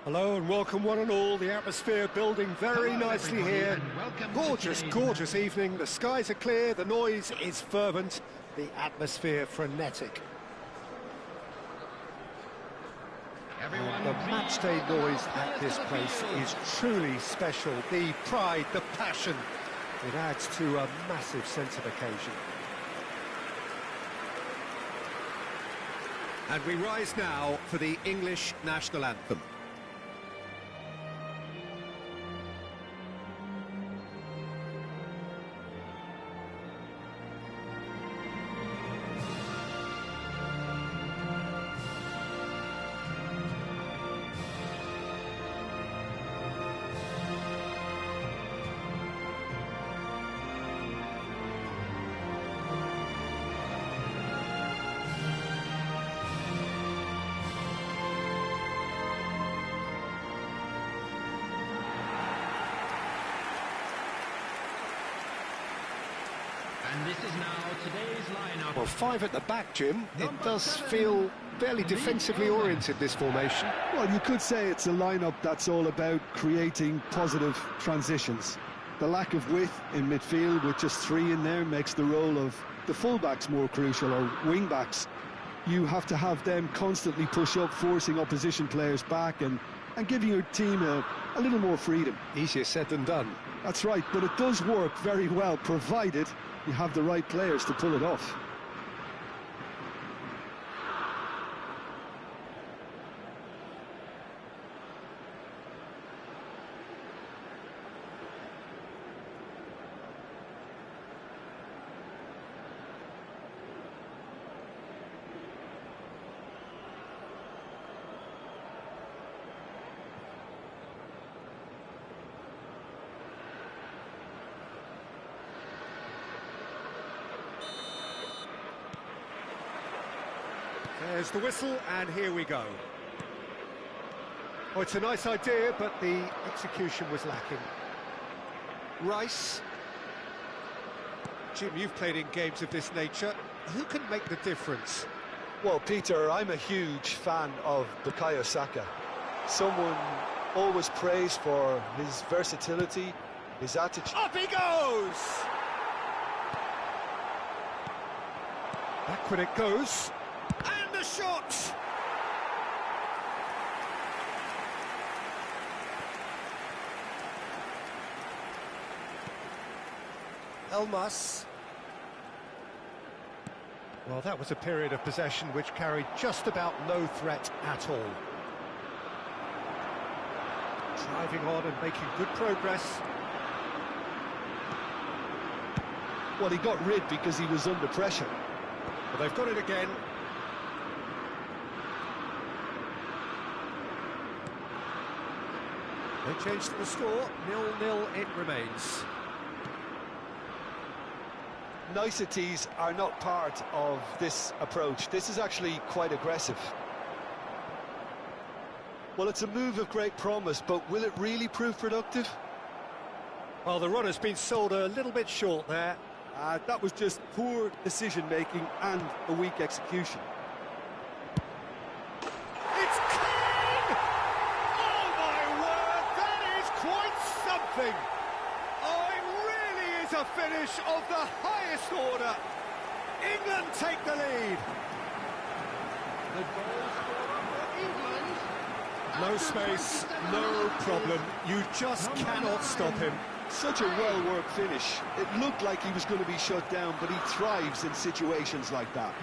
Hello and welcome one and all. The atmosphere building very nicely here. Gorgeous, gorgeous evening. The skies are clear, the noise is fervent, the atmosphere frenetic. The matchday noise at this place is truly special. The pride, the passion, it adds to a massive sense of occasion. And we rise now for the English national anthem. And this is now today's lineup. Well, five at the back, Jim. It does feel fairly defensively oriented, this formation. Well, you could say it's a lineup that's all about creating positive transitions. The lack of width in midfield with just three in there makes the role of the fullbacks more crucial, or wing-backs. You have to have them constantly push up, forcing opposition players back and giving your team a little more freedom. Easier said than done. That's right, but it does work very well, provided you have the right players to pull it off. There's the whistle, and here we go. Oh, it's a nice idea, but the execution was lacking. Rice. Jim, you've played in games of this nature. Who can make the difference? Well, Peter, I'm a huge fan of Bukayo Saka. Someone always praised for his versatility, his attitude. Up he goes! Backward it goes. And the shot! Elmas. Well, that was a period of possession which carried just about no threat at all. Driving on and making good progress. Well, he got rid because he was under pressure. But they've got it again. They changed the score, 0-0 it remains. Niceties are not part of this approach. This is actually quite aggressive. Well, it's a move of great promise, but will it really prove productive? Well, the run has been sold a little bit short there. That was just poor decision-making and a weak execution. It's clean! Oh, my word, that is quite something! Oh, it really is a finish of the highest order. England take the lead. The goal scorer for England. No space, no problem. You just cannot stop him. Such a well-worked finish. It looked like he was going to be shut down, but he thrives in situations like that.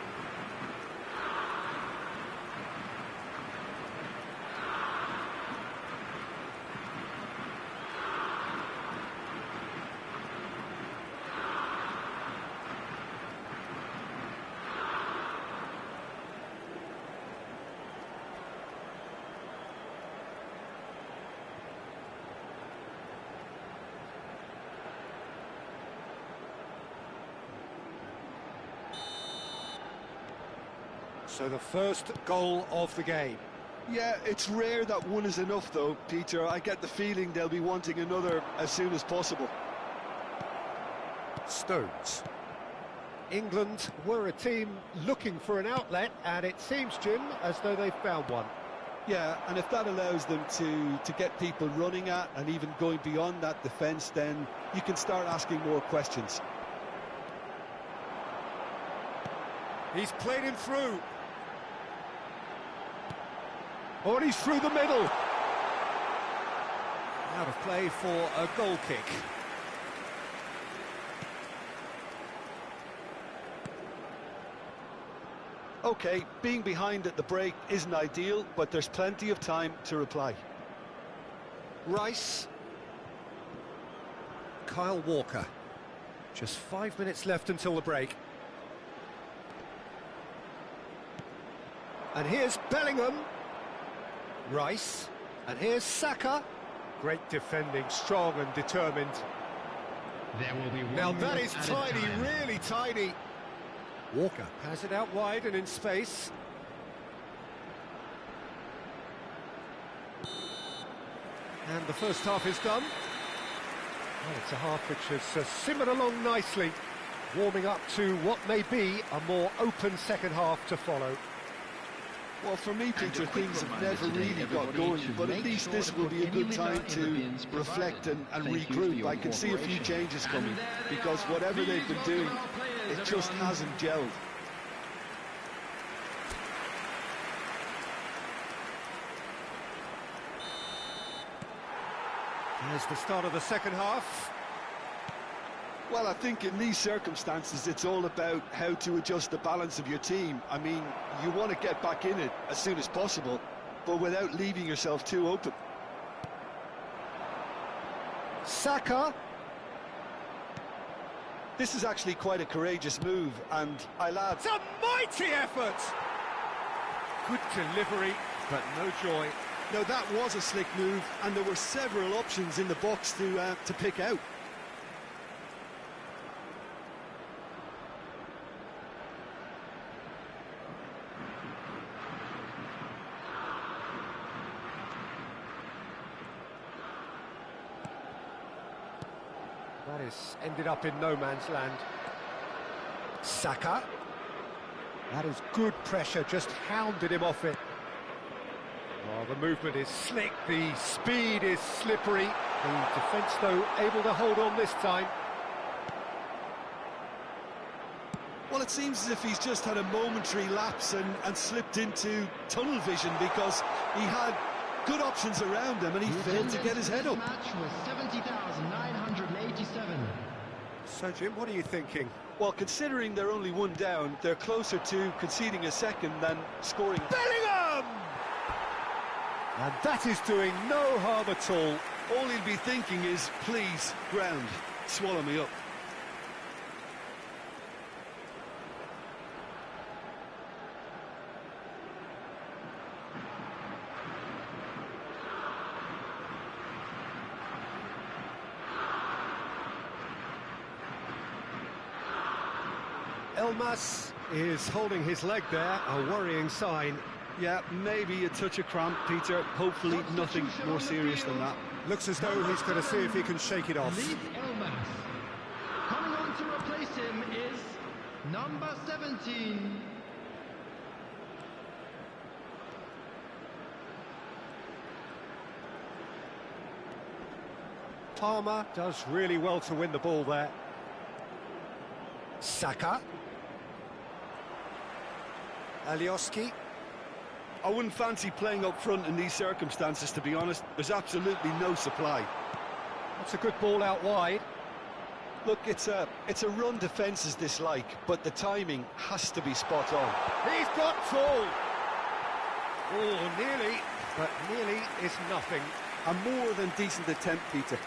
So the first goal of the game. Yeah, it's rare that one is enough, though, Peter. I get the feeling they'll be wanting another as soon as possible. Stones. England were a team looking for an outlet, and it seems, Jim, as though they've found one. Yeah, and if that allows them to get people running at and even going beyond that defence, then you can start asking more questions. He's played him through. Oh, and he's through the middle. Out of play for a goal kick. OK, being behind at the break isn't ideal, but there's plenty of time to reply. Rice. Kyle Walker. Just 5 minutes left until the break. And here's Bellingham. Rice. And here's Saka. Great defending, strong and determined. There will be one Now that minute is at a tiny, time. really tiny. Walker has it out wide and in space. And the first half is done. Well, it's a half which has simmered along nicely, warming up to what may be a more open second half to follow. Well, for me, Peter, quick things have reminder never today, really got everybody, going, to but at make least sure this to will put be a any good litter time in the to bins reflect provided. and Thank you for regroup. your I can see a few cooperation. changes coming, And there they because are. whatever they've Please been doing, welcome our players, it just everyone. hasn't gelled. There's the start of the second half. Well, I think in these circumstances, it's all about how to adjust the balance of your team. I mean, you want to get back in it as soon as possible, but without leaving yourself too open. Saka. This is actually quite a courageous move, and I'll add... It's a mighty effort! Good delivery, but no joy. No, that was a slick move, and there were several options in the box to pick out. That is ended up in no man's land. Saka. That is good pressure, just hounded him off it. Oh, the movement is slick, the speed is slippery. The defence, though, able to hold on this time. Well, it seems as if he's just had a momentary lapse and slipped into tunnel vision, because he had good options around him and he failed to get his head up. Match was 70,987. So, Jim, what are you thinking? Well, considering they're only one down, they're closer to conceding a second than scoring. Bellingham! And that is doing no harm at all. All he'll be thinking is, please, ground, swallow me up. Elmas is holding his leg there, a worrying sign. Yeah, maybe a touch of cramp, Peter. Hopefully nothing more serious than that. Looks as though he's going to see if he can shake it off. Leeds Elmas. Coming on to replace him is number 17. Palmer does really well to win the ball there. Saka. Alioski. I wouldn't fancy playing up front in these circumstances, to be honest. There's absolutely no supply. That's a good ball out wide. Look, it's a run defence's dislike, but the timing has to be spot on. He's got full. Oh, nearly, but nearly is nothing. A more than decent attempt, Peter.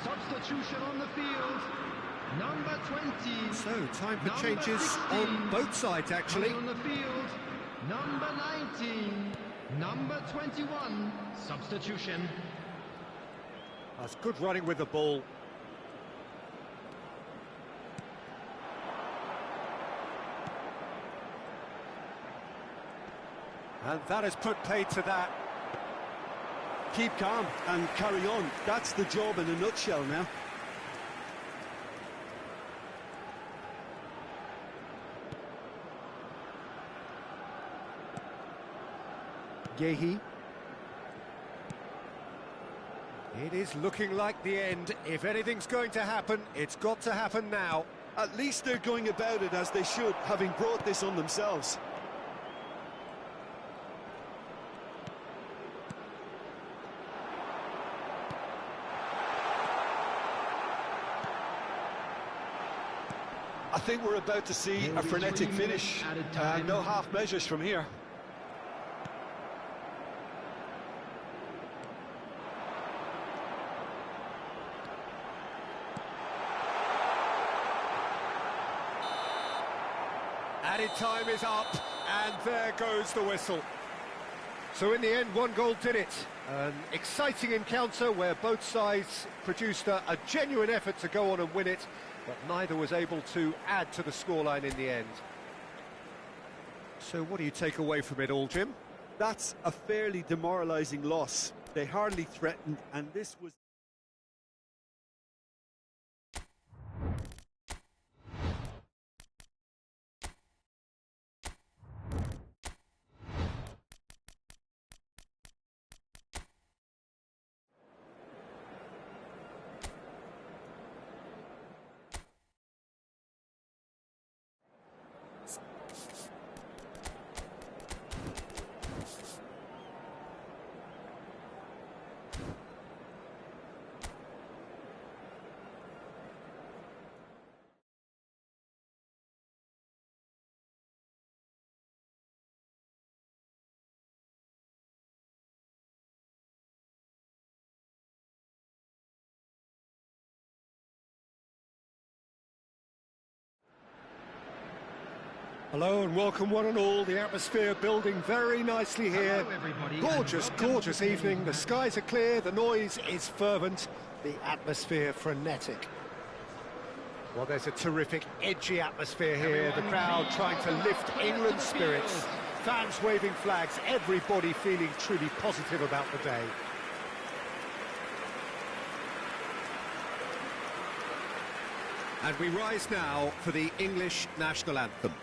Substitution on the field, number 20. So, time for Number changes 16. on both sides, actually. Coming on the field, number 19, number 21. Substitution. That's good running with the ball. And that has put paid to that. Keep calm and carry on. That's the job in a nutshell now. Gehi. It is looking like the end. If anything's going to happen, it's got to happen now. At least they're going about it as they should, having brought this on themselves. I think we're about to see a frenetic finish. No half measures from here. Added time is up, and there goes the whistle. So in the end, one goal did it. An exciting encounter where both sides produced a genuine effort to go on and win it, but neither was able to add to the scoreline in the end. So what do you take away from it all, Jim? That's a fairly demoralising loss. They hardly threatened, and this was... Hello and welcome one and all. The atmosphere building very nicely here. Hello, everybody, Gorgeous, gorgeous evening. The skies are clear, the noise is fervent, the atmosphere frenetic. Well, there's a terrific, edgy atmosphere here. The crowd trying to lift England's spirits. Fans waving flags, everybody feeling truly positive about the day. And we rise now for the English national anthem.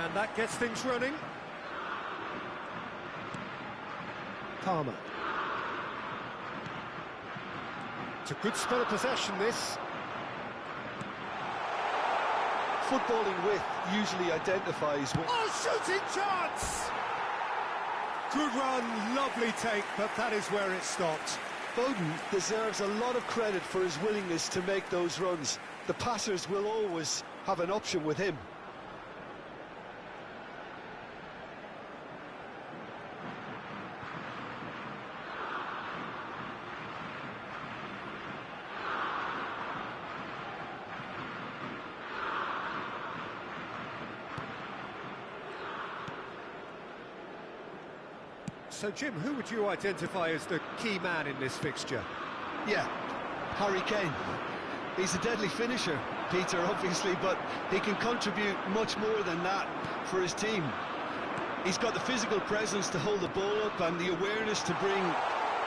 And that gets things running. Palmer. It's a good spell of possession, this. Footballing width usually identifies with... Oh, shooting chance! Good run, lovely take, but that is where it stopped. Foden deserves a lot of credit for his willingness to make those runs. The passers will always have an option with him. So, Jim, who would you identify as the key man in this fixture? Yeah, Harry Kane. He's a deadly finisher, Peter, obviously, but he can contribute much more than that for his team. He's got the physical presence to hold the ball up and the awareness to bring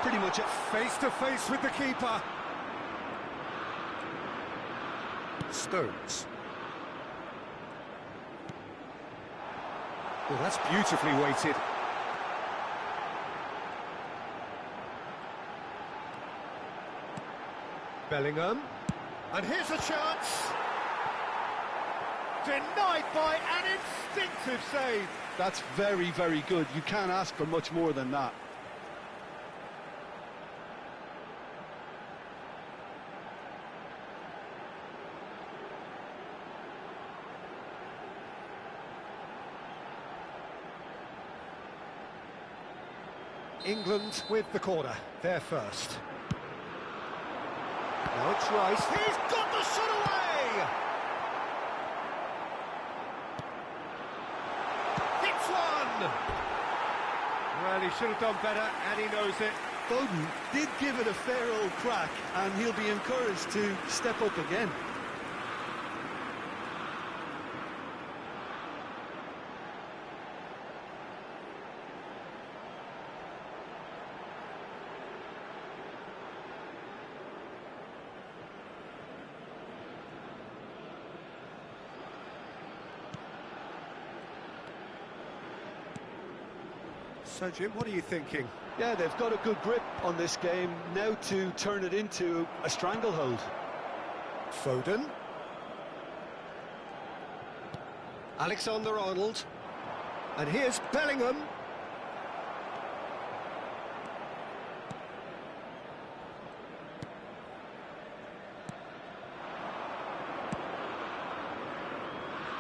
pretty much... Face-to-face with the keeper. Stones. Well, that's beautifully weighted. Bellingham, and here's a chance. Denied by an instinctive save. That's very, very good. You can't ask for much more than that. England with the corner, they're first. Now it's Rice, he's got the shot away! he should have done better, and he knows it. Foden did give it a fair old crack, and he'll be encouraged to step up again. So, Jim, what are you thinking? Yeah, they've got a good grip on this game, now to turn it into a stranglehold. Foden. Alexander-Arnold. And here's Bellingham.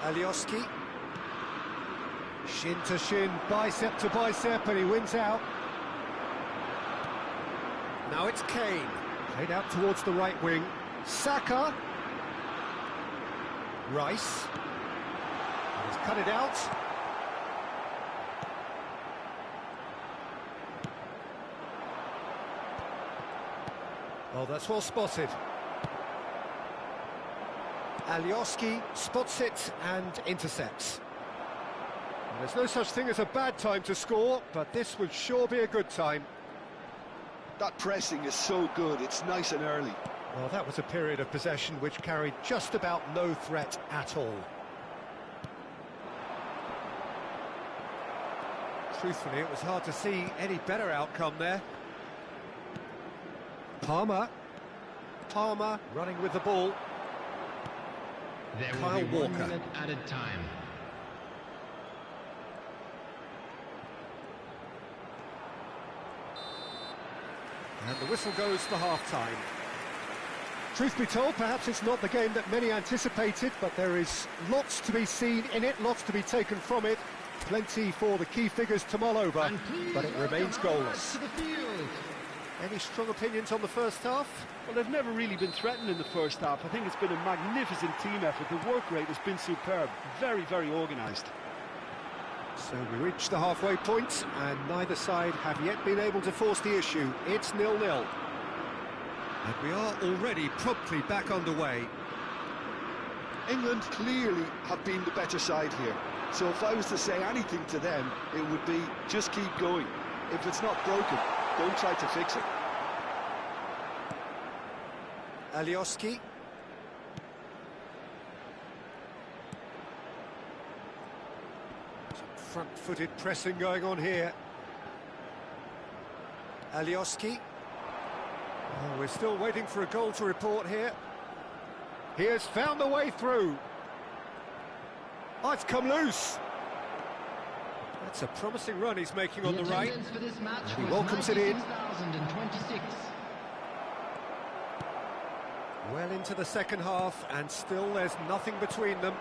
Alioski. Shin to shin, bicep to bicep, and he wins out. Now it's Kane. Played out towards the right wing. Saka. Rice. And he's cut it out. Oh, that's well spotted. Alioski spots it and intercepts. There's no such thing as a bad time to score, but this would sure be a good time. That pressing is so good, it's nice and early. Well, that was a period of possession which carried just about no threat at all. Truthfully, it was hard to see any better outcome there. Palmer running with the ball. There will Kyle be 1 Walker. minute added time. And the whistle goes for half-time. Truth be told, perhaps it's not the game that many anticipated, but there is lots to be seen in it, lots to be taken from it. Plenty for the key figures to mull over, but it remains goalless. To the field. Any strong opinions on the first half? Well, they've never really been threatened in the first half. I think it's been a magnificent team effort. The work rate has been superb. Very, very organised. So we reach the halfway point, and neither side have yet been able to force the issue. It's 0-0. And we are already promptly back underway. England clearly have been the better side here. So if I was to say anything to them, it would be just keep going. If it's not broken, don't try to fix it. Alioski. Some front-footed pressing going on here. Alioski. Oh, we're still waiting for a goal to report here. He has found the way through. Oh, it's come loose. That's a promising run he's making on the right. For this match He was welcomes it in. 96,026. Well into the second half, and still there's nothing between them.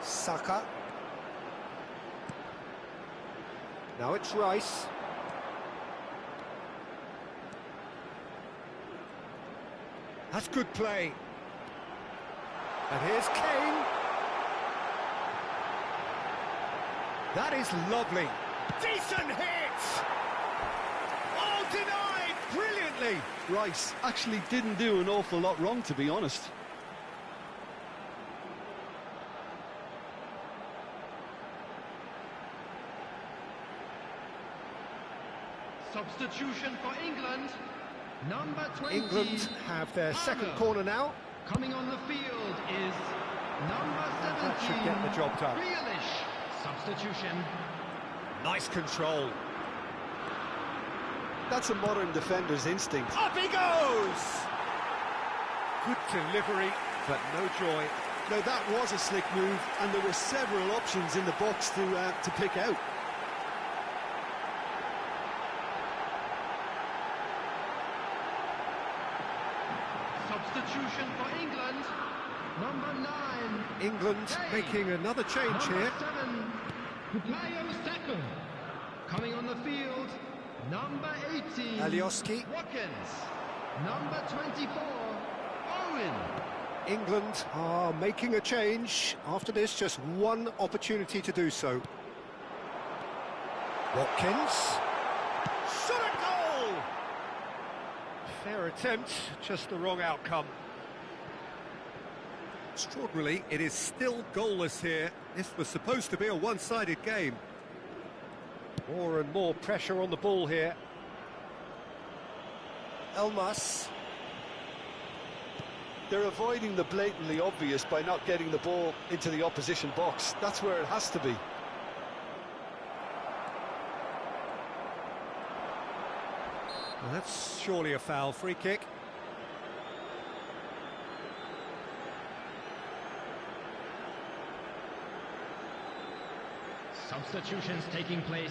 Saka. Now it's Rice. That's good play. And here's Kane. That is lovely. Decent hit! Oh, denied brilliantly! Rice actually didn't do an awful lot wrong, to be honest. Substitution for England. Number 20. England have their second corner now. Coming on the field is number 17. That should get the job done. Grealish. Substitution. Nice control. That's a modern defender's instinct. Up he goes! Good delivery, but no joy. Now that was a slick move, and there were several options in the box to pick out. Substitution for England. Number 9. England making another change here. Number 7. Bukayo Saka. Coming on the field. Number 18. Alioski. Watkins. Number 24. Owen. England are making a change. After this, just one opportunity to do so. Watkins. Shot a goal! Fair attempt, just the wrong outcome. Extraordinarily, it is still goalless here. This was supposed to be a one-sided game. More and more pressure on the ball here. Elmas. They're avoiding the blatantly obvious by not getting the ball into the opposition box. That's where it has to be. Well, that's surely a foul. Free kick. Substitutions taking place.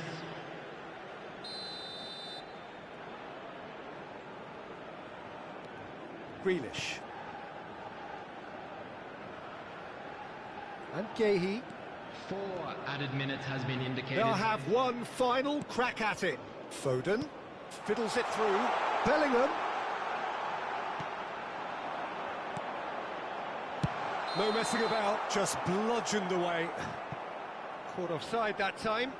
Grealish. And Gahey. 4 added minutes has been indicated. They'll have one final crack at it. Foden fiddles it through. Bellingham. No messing about, just bludgeoned away. Caught offside that time.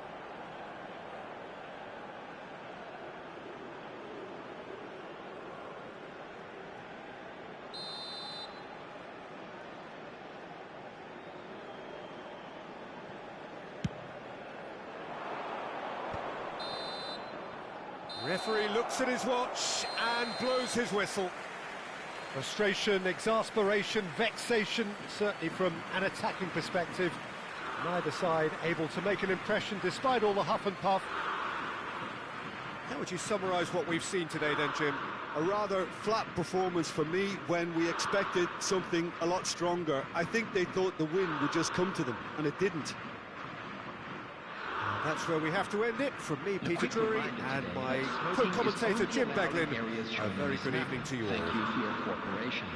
Referee looks at his watch and blows his whistle. Frustration, exasperation, vexation, certainly from an attacking perspective. Neither side able to make an impression despite all the huff and puff. How would you summarise what we've seen today then, Jim? A rather flat performance for me when we expected something a lot stronger. I think they thought the win would just come to them, and it didn't. That's where we have to end it. From me, Peter Drury, and my co-commentator Jim Beglin. A very good evening to you all. Thank you for your cooperation.